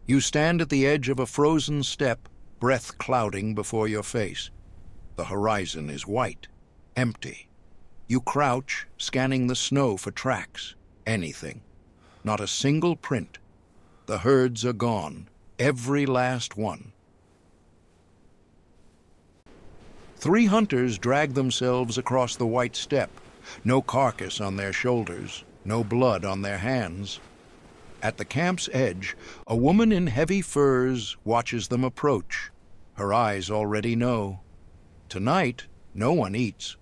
You stand at the edge of a frozen steppe, breath clouding before your face. The horizon is white, empty. You crouch, scanning the snow for tracks, anything. Not a single print. The herds are gone, every last one. 3 hunters drag themselves across the white steppe, no carcass on their shoulders, no blood on their hands. At the camp's edge, a woman in heavy furs watches them approach. Her eyes already know. Tonight, no one eats.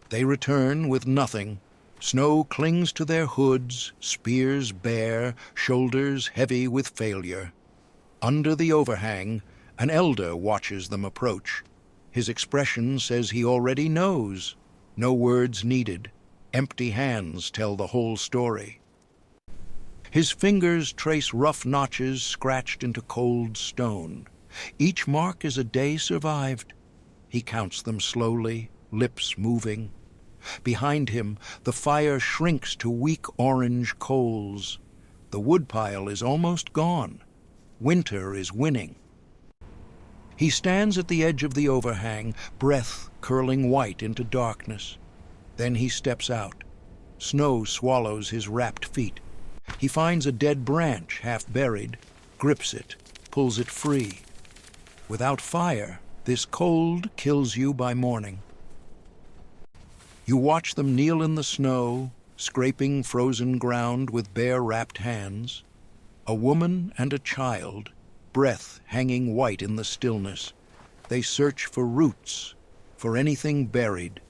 They return with nothing. Snow clings to their hoods, spears bare, shoulders heavy with failure. Under the overhang, an elder watches them approach. His expression says he already knows. No words needed. Empty hands tell the whole story. His fingers trace rough notches scratched into cold stone. Each mark is a day survived. He counts them slowly, lips moving. Behind him, the fire shrinks to weak orange coals. The woodpile is almost gone. Winter is winning. He stands at the edge of the overhang, breath curling white into darkness. Then he steps out. Snow swallows his wrapped feet. He finds a dead branch half buried, grips it, pulls it free. Without fire, this cold kills you by morning. You watch them kneel in the snow, scraping frozen ground with bare wrapped hands. A woman and a child, breath hanging white in the stillness. They search for roots, for anything buried.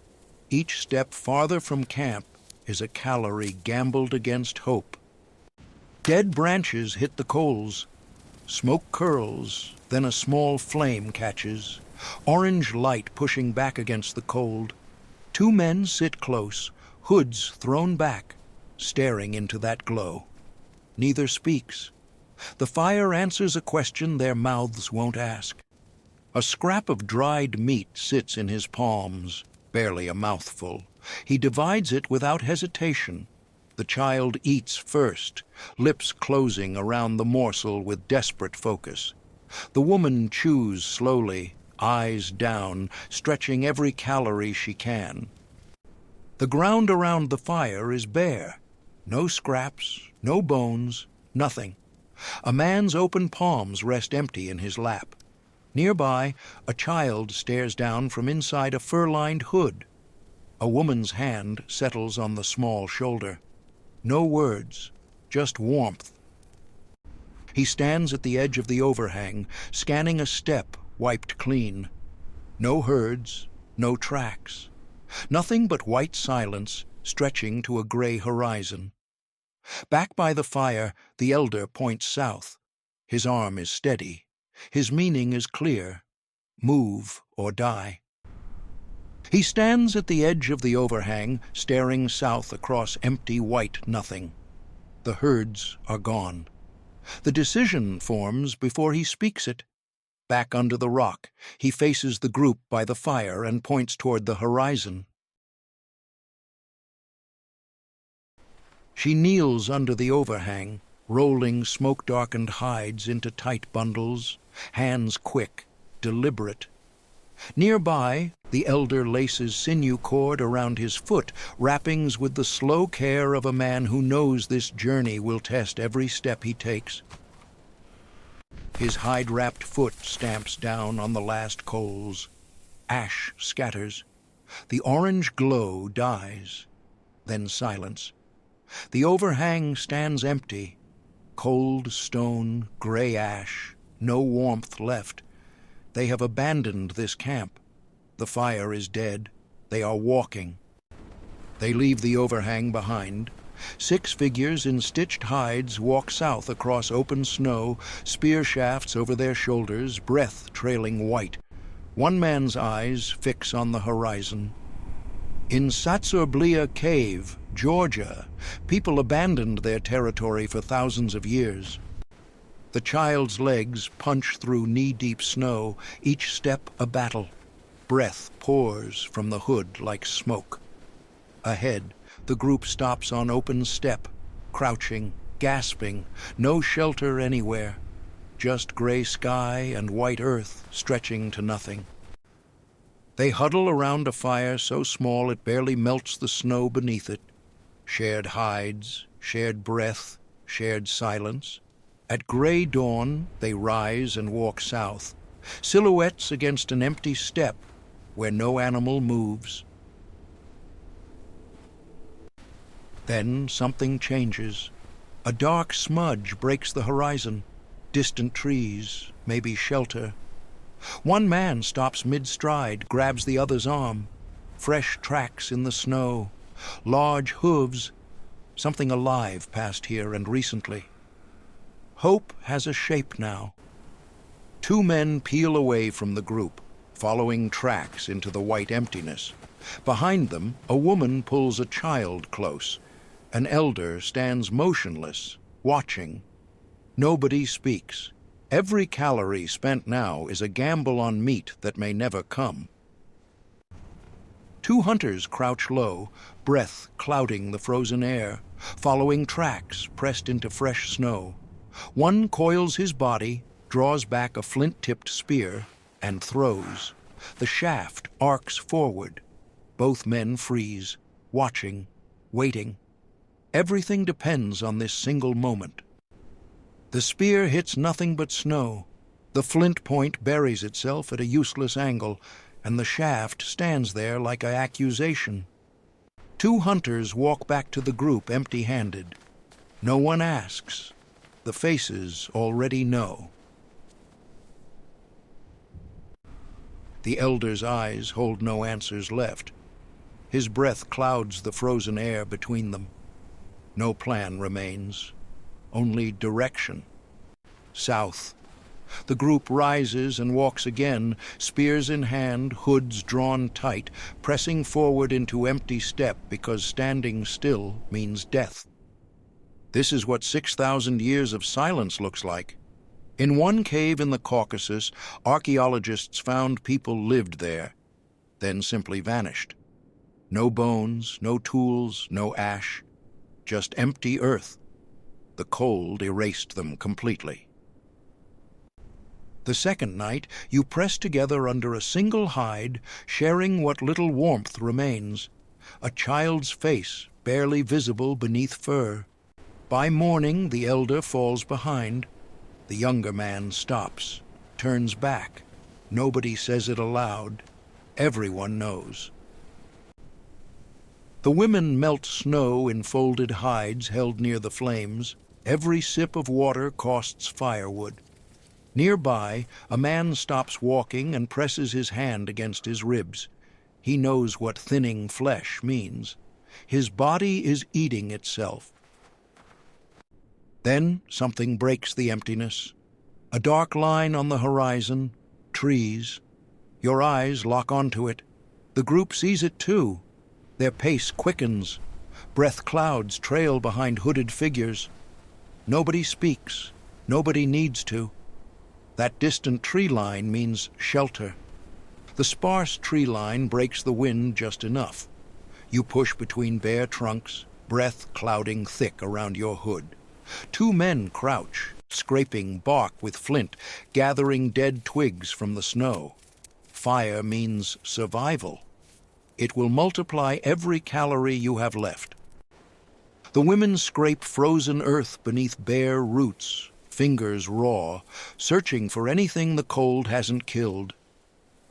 Each step farther from camp is a calorie gambled against hope. Dead branches hit the coals. Smoke curls, then a small flame catches. Orange light pushing back against the cold. 2 men sit close, hoods thrown back, staring into that glow. Neither speaks. The fire answers a question their mouths won't ask. A scrap of dried meat sits in his palms, barely a mouthful. He divides it without hesitation. The child eats first, lips closing around the morsel with desperate focus. The woman chews slowly, eyes down, stretching every calorie she can. The ground around the fire is bare. No scraps, no bones, nothing. A man's open palms rest empty in his lap. Nearby, a child stares down from inside a fur-lined hood. A woman's hand settles on the small shoulder. No words, just warmth. He stands at the edge of the overhang, scanning a steppe wiped clean. No herds, no tracks. Nothing but white silence stretching to a gray horizon. Back by the fire, the elder points south. His arm is steady. His meaning is clear. Move or die. He stands at the edge of the overhang, staring south across empty white nothing. The herds are gone. The decision forms before he speaks it. Back under the rock, he faces the group by the fire and points toward the horizon. She kneels under the overhang, rolling smoke-darkened hides into tight bundles, hands quick, deliberate. Nearby, the elder laces sinew cord around his foot, wrappings with the slow care of a man who knows this journey will test every step he takes. His hide-wrapped foot stamps down on the last coals. Ash scatters. The orange glow dies. Then silence. The overhang stands empty. Cold stone, gray ash, no warmth left. They have abandoned this camp. The fire is dead. They are walking. They leave the overhang behind. 6 figures in stitched hides walk south across open snow, spear shafts over their shoulders, breath trailing white. One man's eyes fix on the horizon. In Satsurblia Cave, Georgia, people abandoned their territory for thousands of years. The child's legs punch through knee-deep snow, each step a battle. Breath pours from the hood like smoke. Ahead, the group stops on open steppe, crouching, gasping, no shelter anywhere, just gray sky and white earth stretching to nothing. They huddle around a fire so small it barely melts the snow beneath it. Shared hides, shared breath, shared silence. At gray dawn, they rise and walk south, silhouettes against an empty steppe where no animal moves. Then something changes. A dark smudge breaks the horizon. Distant trees, maybe shelter. One man stops mid-stride, grabs the other's arm. Fresh tracks in the snow. Large hooves. Something alive passed here and recently. Hope has a shape now. Two men peel away from the group, following tracks into the white emptiness. Behind them, a woman pulls a child close. An elder stands motionless, watching. Nobody speaks. Every calorie spent now is a gamble on meat that may never come. Two hunters crouch low, breath clouding the frozen air, following tracks pressed into fresh snow. One coils his body, draws back a flint-tipped spear, and throws. The shaft arcs forward. Both men freeze, watching, waiting. Everything depends on this single moment. The spear hits nothing but snow. The flint point buries itself at a useless angle, and the shaft stands there like an accusation. Two hunters walk back to the group empty-handed. No one asks. The faces already know. The elder's eyes hold no answers left. His breath clouds the frozen air between them. No plan remains. Only direction. South. The group rises and walks again, spears in hand, hoods drawn tight, pressing forward into empty steppe because standing still means death. This is what 6,000 years of silence looks like. In one cave in the Caucasus, archaeologists found people lived there, then simply vanished. No bones, no tools, no ash, just empty earth. The cold erased them completely. The second night, you press together under a single hide, sharing what little warmth remains. A child's face, barely visible beneath fur. By morning, the elder falls behind. The younger man stops, turns back. Nobody says it aloud. Everyone knows. The women melt snow in folded hides held near the flames. Every sip of water costs firewood. Nearby, a man stops walking and presses his hand against his ribs. He knows what thinning flesh means. His body is eating itself. Then something breaks the emptiness. A dark line on the horizon, trees. Your eyes lock onto it. The group sees it too. Their pace quickens. Breath clouds trail behind hooded figures. Nobody speaks. Nobody needs to. That distant tree line means shelter. The sparse tree line breaks the wind just enough. You push between bare trunks, breath clouding thick around your hood. Two men crouch, scraping bark with flint, gathering dead twigs from the snow. Fire means survival. It will multiply every calorie you have left. The women scrape frozen earth beneath bare roots, fingers raw, searching for anything the cold hasn't killed.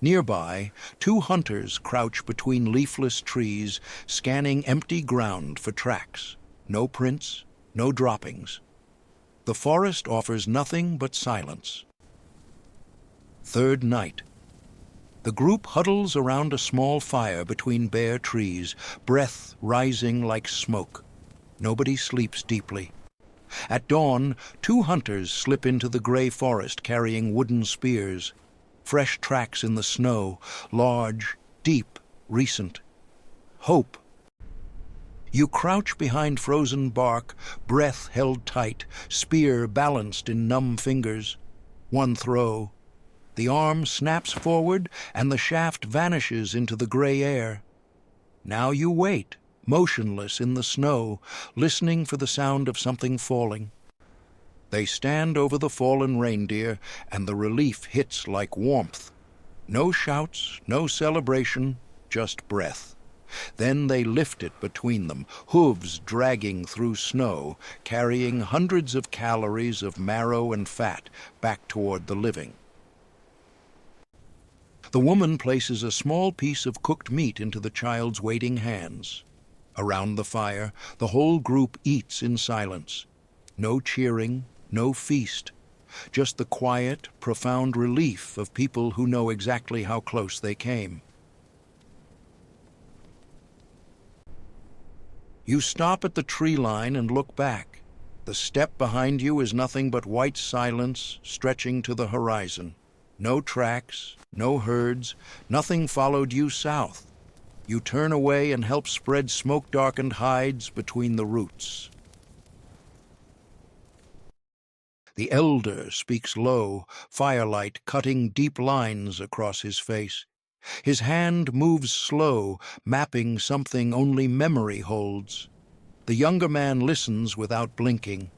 Nearby, two hunters crouch between leafless trees, scanning empty ground for tracks. No prints, no droppings. The forest offers nothing but silence. Third night. The group huddles around a small fire between bare trees, breath rising like smoke. Nobody sleeps deeply. At dawn, two hunters slip into the gray forest carrying wooden spears. Fresh tracks in the snow, large, deep, recent. Hope. You crouch behind frozen bark, breath held tight, spear balanced in numb fingers. One throw. The arm snaps forward, and the shaft vanishes into the gray air. Now you wait, motionless in the snow, listening for the sound of something falling. They stand over the fallen reindeer, and the relief hits like warmth. No shouts, no celebration, just breath. Then they lift it between them, hooves dragging through snow, carrying hundreds of calories of marrow and fat back toward the living. The woman places a small piece of cooked meat into the child's waiting hands. Around the fire, the whole group eats in silence. No cheering, no feast, just the quiet, profound relief of people who know exactly how close they came. You stop at the tree line and look back. The steppe behind you is nothing but white silence stretching to the horizon. No tracks, no herds, nothing followed you south. You turn away and help spread smoke-darkened hides between the roots. The elder speaks low, firelight cutting deep lines across his face. His hand moves slow, mapping something only memory holds. The younger man listens without blinking.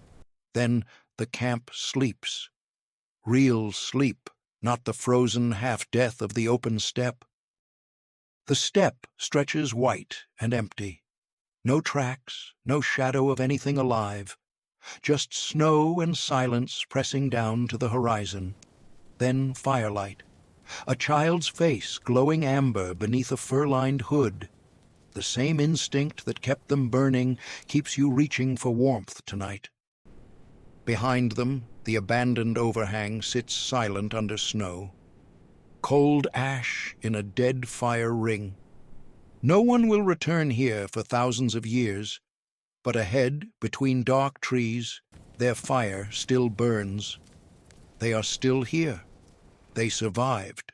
Then the camp sleeps. Real sleep, not the frozen half-death of the open steppe. The steppe stretches white and empty. No tracks, no shadow of anything alive. Just snow and silence pressing down to the horizon. Then firelight. A child's face glowing amber beneath a fur-lined hood. The same instinct that kept them burning keeps you reaching for warmth tonight. Behind them, the abandoned overhang sits silent under snow. Cold ash in a dead fire ring. No one will return here for thousands of years, but ahead, between dark trees, their fire still burns. They are still here. They survived.